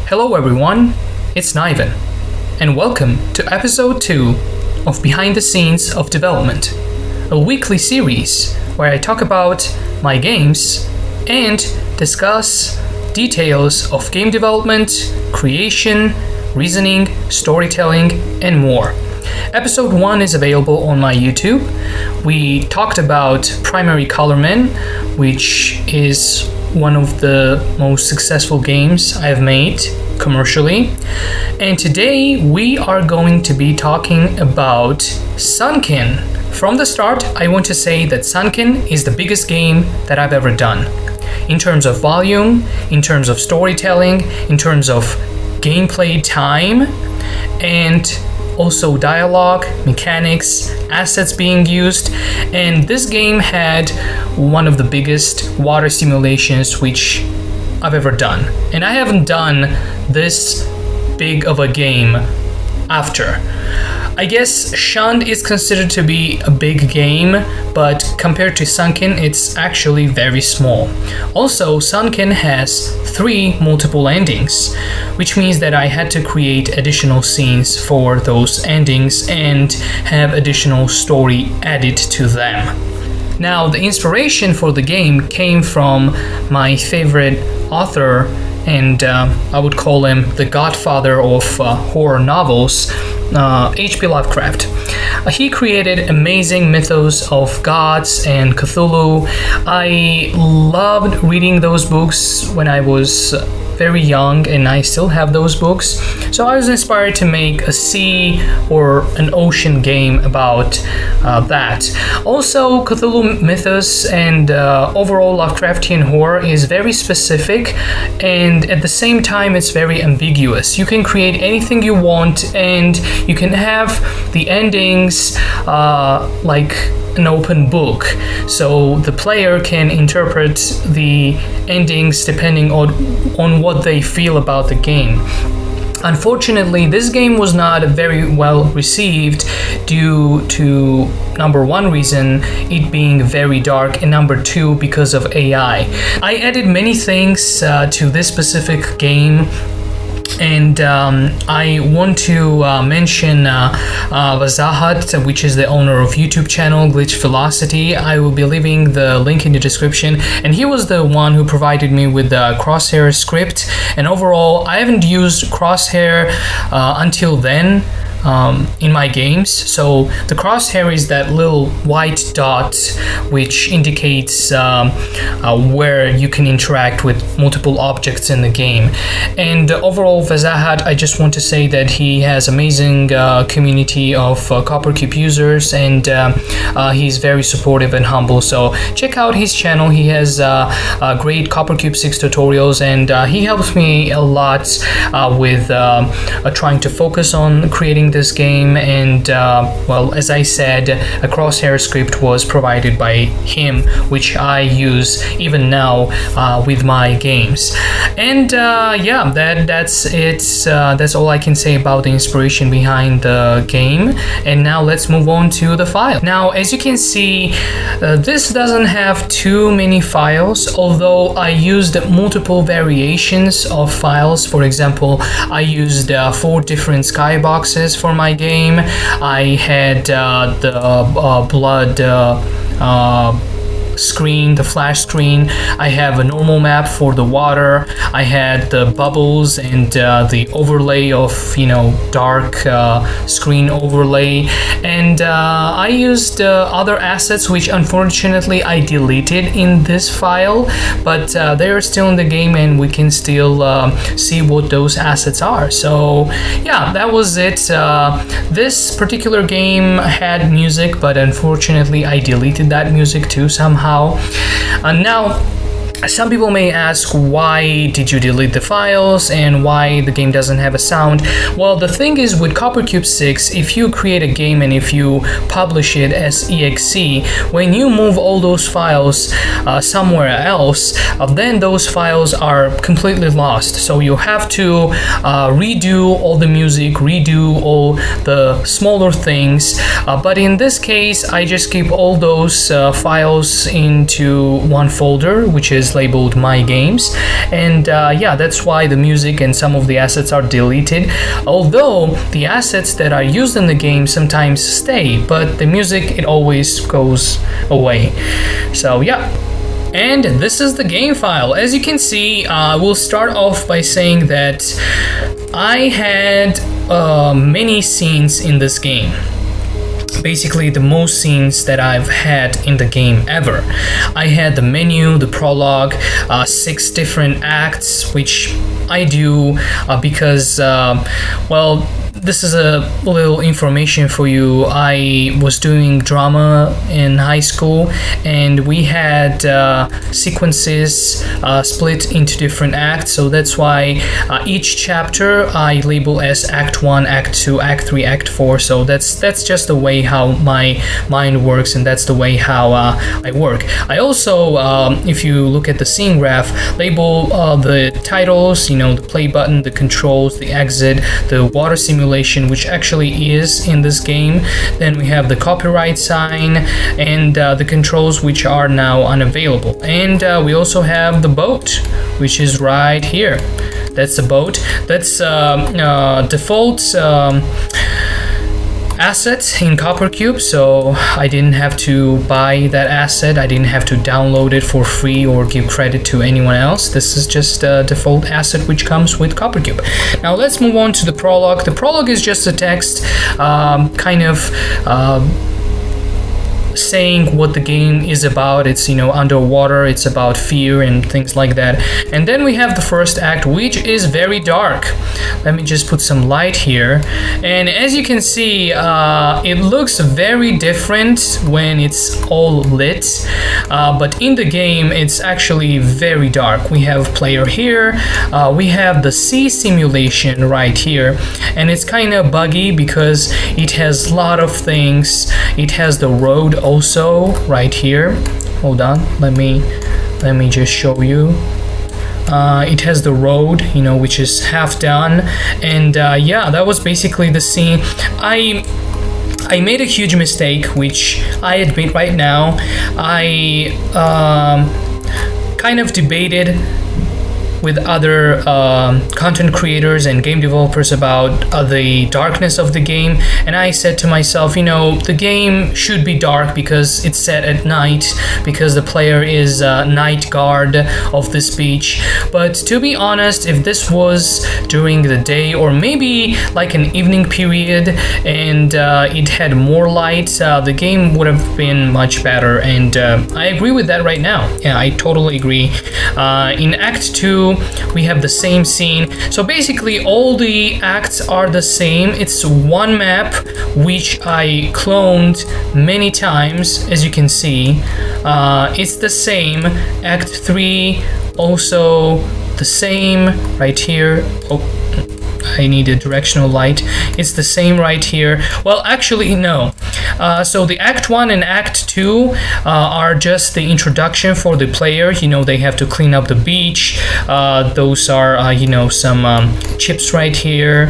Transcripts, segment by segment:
Hello everyone, it's Niven, and welcome to episode 2 of Behind the Scenes of Development, a weekly series where I talk about my games and discuss details of game development, creation, reasoning, storytelling, and more. Episode 1 is available on my YouTube. We talked about Primary Colorman, which is one of the most successful games I've made commercially. And today we are going to be talking about Sunken. From the start, I want to say that Sunken is the biggest game that I've ever done. In terms of volume, in terms of storytelling, in terms of gameplay time, and also dialogue, mechanics, assets being used, and this game had one of the biggest water simulations which I've ever done. And I haven't done this big of a game after. I guess Shunned is considered to be a big game, but compared to Sunken, it's actually very small. Also, Sunken has 3 multiple endings, which means that I had to create additional scenes for those endings and have additional story added to them. Now, the inspiration for the game came from my favorite author, and I would call him the godfather of horror novels, H.P. Lovecraft. He created amazing mythos of gods and Cthulhu. I loved reading those books when I was very young, and I still have those books. So I was inspired to make a sea or an ocean game about that. Also, Cthulhu mythos and overall Lovecraftian horror is very specific, and at the same time it's very ambiguous. You can create anything you want, and you can have the endings like an open book, so the player can interpret the endings depending on what they feel about the game. Unfortunately, this game was not very well received due to number 1 reason, it being very dark, and number 2, because of AI. I added many things to this specific game, and I want to mention Vazahat, which is the owner of YouTube channel Glitch Velocity. I will be leaving the link in the description, and he was the one who provided me with the Crosshair script. And overall, I haven't used Crosshair until then in my games. So the crosshair is that little white dot which indicates where you can interact with multiple objects in the game. And overall, Vazahat, I just want to say that he has amazing community of Coppercube users, and he's very supportive and humble. So check out his channel. He has great Coppercube 6 tutorials, and he helps me a lot with trying to focus on creating this game. And well, as I said, a crosshair script was provided by him, which I use even now with my games. And yeah, that's it. That's all I can say about the inspiration behind the game. And now let's move on to the file. Now, as you can see, this doesn't have too many files, although I used multiple variations of files. For example, I used 4 different skyboxes for my game. I had the blood screen, the flash screen. I have a normal map for the water. I had the bubbles and the overlay of, you know, dark screen overlay. And I used other assets which unfortunately I deleted in this file, but they are still in the game and we can still see what those assets are. So yeah, that was it. This particular game had music, but unfortunately I deleted that music too somehow. Now, some people may ask, why did you delete the files and why the game doesn't have a sound? Well, the thing is, with Coppercube 6, if you create a game and if you publish it as exe, when you move all those files somewhere else, then those files are completely lost. So you have to redo all the music, redo all the smaller things. But in this case, I just keep all those files into one folder, which is is labeled My Games, and yeah, that's why the music and some of the assets are deleted, although the assets that are used in the game sometimes stay, but the music, it always goes away. So yeah. And this is the game file. As you can see, we'll start off by saying that I had many scenes in this game. Basically the most scenes that I've had in the game ever. I had the menu, the prologue, 6 different acts, which I do because, well, this is a little information for you. I was doing drama in high school, and we had sequences split into different acts, so that's why each chapter I label as Act 1, Act 2, Act 3, Act 4, so that's just the way how my mind works, and that's the way how I work. I also, if you look at the scene graph, label the titles, you know, the play button, the controls, the exit, the water simulation, which actually is in this game. Then we have the copyright sign and the controls, which are now unavailable. And we also have the boat, which is right here. That's the boat. That's default asset in CopperCube, so I didn't have to buy that asset. I didn't have to download it for free or give credit to anyone else. This is just a default asset which comes with CopperCube. Now let's move on to the prologue. The prologue is just a text kind of saying what the game is about. It's, you know, underwater, it's about fear and things like that. And then we have the first act, which is very dark. Let me just put some light here, and as you can see, it looks very different when it's all lit, but in the game it's actually very dark. We have player here, we have the sea simulation right here, and it's kind of buggy because it has a lot of things. It has the road also right here. Hold on, let me just show you. It has the road, you know, which is half done, and yeah, that was basically the scene. I made a huge mistake, which I admit right now. I kind of debated with other content creators and game developers about the darkness of the game, and I said to myself, you know, the game should be dark because it's set at night, because the player is night guard of this beach. But to be honest, if this was during the day or maybe like an evening period and it had more light, the game would have been much better, and I agree with that right now. Yeah, I totally agree. In Act 2 we have the same scene, so basically all the acts are the same. It's one map which I cloned many times, as you can see. It's the same. Act 3 also the same right here. Oh, I need a directional light. It's the same right here. Well, actually, no. So the Act 1 and Act 2 are just the introduction for the player. You know, they have to clean up the beach. Those are, you know, some chips right here.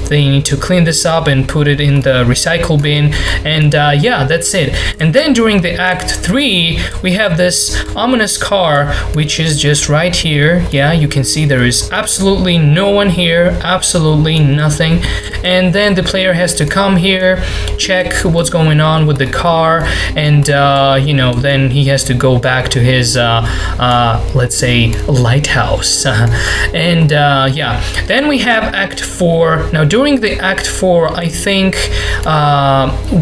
They need to clean this up and put it in the recycle bin. And yeah, that's it. And then during the Act 3, we have this ominous car, which is just right here. Yeah, you can see there is absolutely no one here. Absolutely nothing. And then the player has to come here, check what's going on with the car, and you know, then he has to go back to his let's say lighthouse. And yeah, then we have Act 4. Now during the Act 4, I think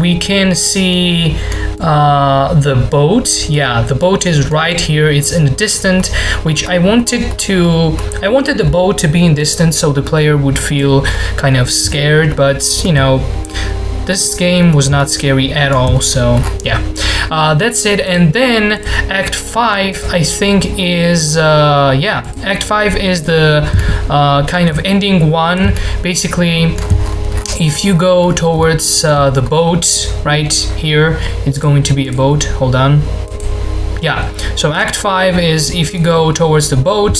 we can see the boat. Yeah, the boat is right here. It's in the distance, which I wanted the boat to be in distance so the player would feel kind of scared, but you know, this game was not scary at all, so yeah. That's it. And then Act 5, I think, is yeah, Act 5 is the kind of ending one. Basically, if you go towards the boat right here, it's going to be a boat. Hold on. Yeah, so Act 5 is if you go towards the boat,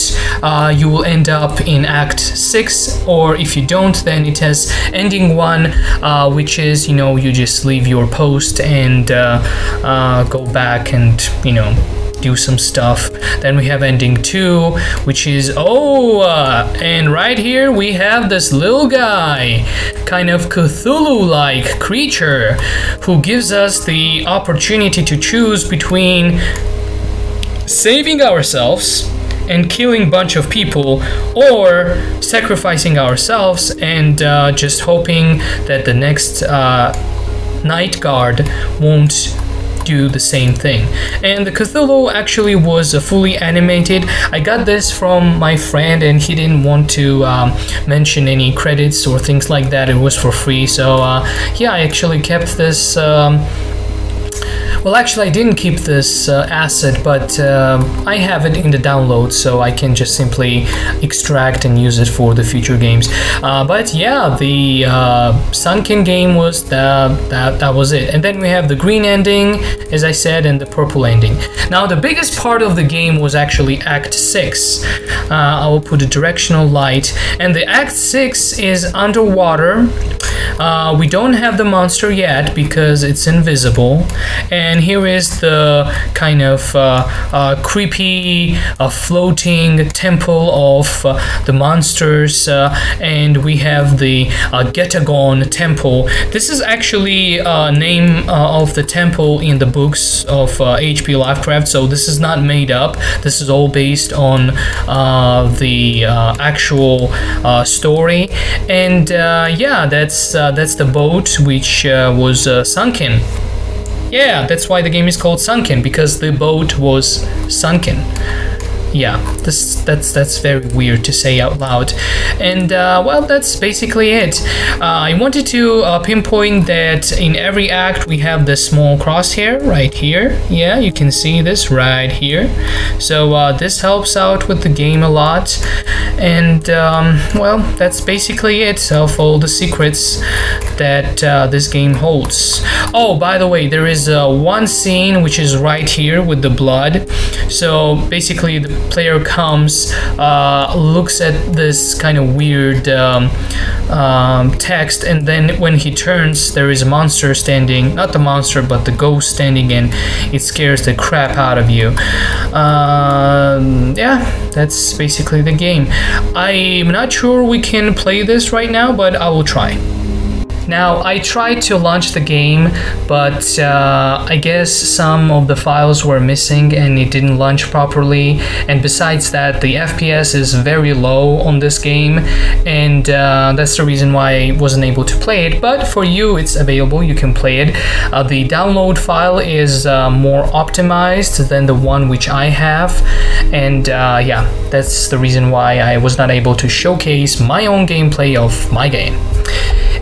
you will end up in Act 6, or if you don't, then it has ending 1, which is, you know, you just leave your post and go back and, you know, do some stuff. Then we have ending 2, which is and right here we have this little guy, kind of Cthulhu-like creature, who gives us the opportunity to choose between saving ourselves and killing a bunch of people, or sacrificing ourselves and just hoping that the next night guard won't do the same thing. And the Cthulhu actually was fully animated. I got this from my friend and he didn't want to mention any credits or things like that. It was for free, so yeah, I actually kept this. Well, actually, I didn't keep this asset, but I have it in the download, so I can just simply extract and use it for the future games. But yeah, the Sunken game was that was it. And then we have the green ending, as I said, and the purple ending. Now, the biggest part of the game was actually Act 6. I will put a directional light, and the Act 6 is underwater. We don't have the monster yet because it's invisible, and here is the kind of creepy floating temple of the monsters, and we have the Getagon temple. This is actually a name of the temple in the books of H.P. Lovecraft, so this is not made up. This is all based on the actual story, and yeah, that's the boat which was sunken. Yeah, that's why the game is called Sunken, because the boat was sunken. Yeah, that's very weird to say out loud. And well, that's basically it. I wanted to pinpoint that in every act we have this small crosshair right here. Yeah, you can see this right here. So this helps out with the game a lot. And well, that's basically it of all the secrets that this game holds. Oh, by the way, there is one scene which is right here with the blood. So basically the player comes, looks at this kind of weird text, and then when he turns, there is a monster standing, not the monster but the ghost standing, and it scares the crap out of you. Yeah, that's basically the game. I'm not sure we can play this right now, but I will try. Now, I tried to launch the game, but I guess some of the files were missing and it didn't launch properly. And besides that, the FPS is very low on this game, and that's the reason why I wasn't able to play it. But for you, it's available, you can play it. The download file is more optimized than the one which I have. And yeah, that's the reason why I was not able to showcase my own gameplay of my game.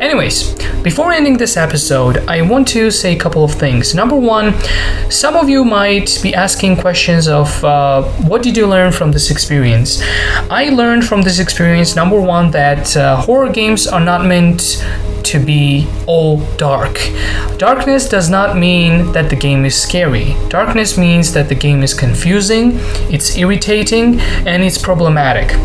Anyways, before ending this episode, I want to say a couple of things. Number one, some of you might be asking questions of what did you learn from this experience? I learned from this experience, number one, that horror games are not meant to be all dark. Darkness does not mean that the game is scary. Darkness means that the game is confusing, it's irritating, and it's problematic.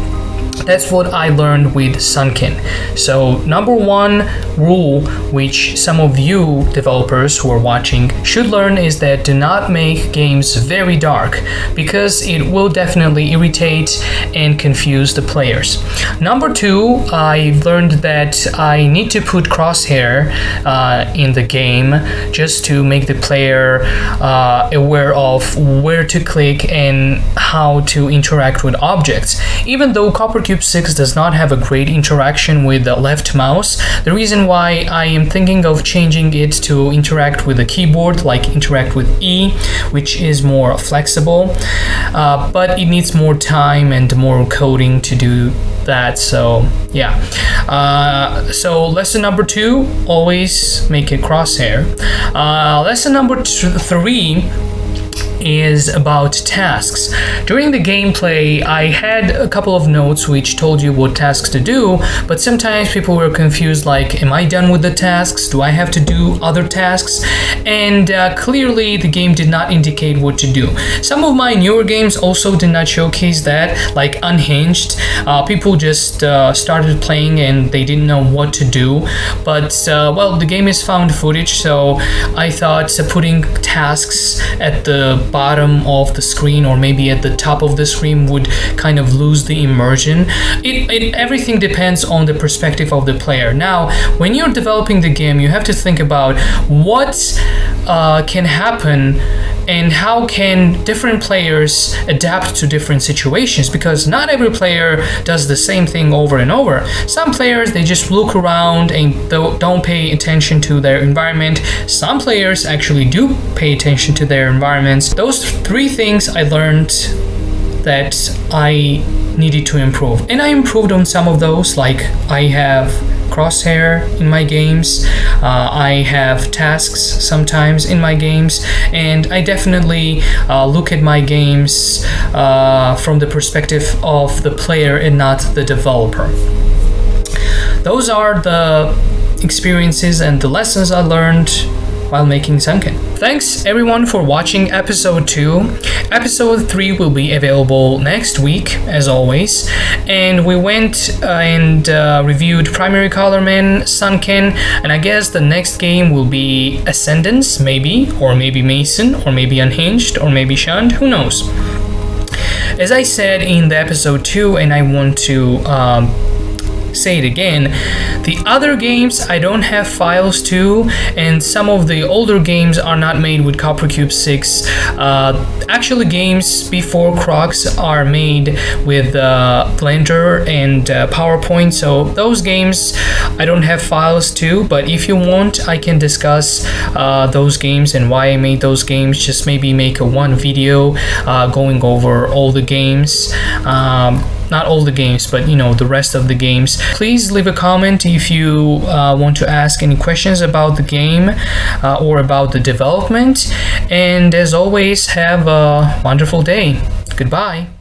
That's what I learned with Sunken. So number one rule, which some of you developers who are watching should learn, is that do not make games very dark, because it will definitely irritate and confuse the players. Number two, I learned that I need to put crosshair in the game just to make the player aware of where to click and how to interact with objects. Even though Copper Cube 6 does not have a great interaction with the left mouse, the reason why I am thinking of changing it to interact with the keyboard, like interact with E, which is more flexible, but it needs more time and more coding to do that. So yeah, so lesson number two, always make it crosshair. Lesson number three is about tasks. During the gameplay, I had a couple of notes which told you what tasks to do, but sometimes people were confused, like, am I done with the tasks? Do I have to do other tasks? And clearly the game did not indicate what to do. Some of my newer games also did not showcase that, like Unhinged. People just started playing and they didn't know what to do. But well, the game is found footage, so I thought putting tasks at the bottom of the screen or maybe at the top of the screen would kind of lose the immersion. Everything depends on the perspective of the player. Now, when you're developing the game, you have to think about what can happen and how can different players adapt to different situations, because not every player does the same thing over and over. Some players, they just look around and don't pay attention to their environment. Some players actually do pay attention to their environments. Those three things I learned that I needed to improve, and I improved on some of those. Like, I have crosshair in my games, I have tasks sometimes in my games, and I definitely look at my games from the perspective of the player and not the developer. Those are the experiences and the lessons I learned while making Sunken. Thanks everyone for watching episode 2. Episode 3 will be available next week, as always. And we went and reviewed Primary Colorman, Sunken, and I guess the next game will be Ascendance, maybe, or maybe Mason, or maybe Unhinged, or maybe Shunned, who knows. As I said in the episode 2, and I want to say it again, the other games I don't have files to, and some of the older games are not made with CopperCube 6. Actually, games before Crocs are made with Blender and PowerPoint, so those games I don't have files to, but if you want, I can discuss those games and why I made those games. Just maybe make one video going over all the games. Not all the games, but the rest of the games. Please leave a comment if you want to ask any questions about the game or about the development. And as always, have a wonderful day. Goodbye.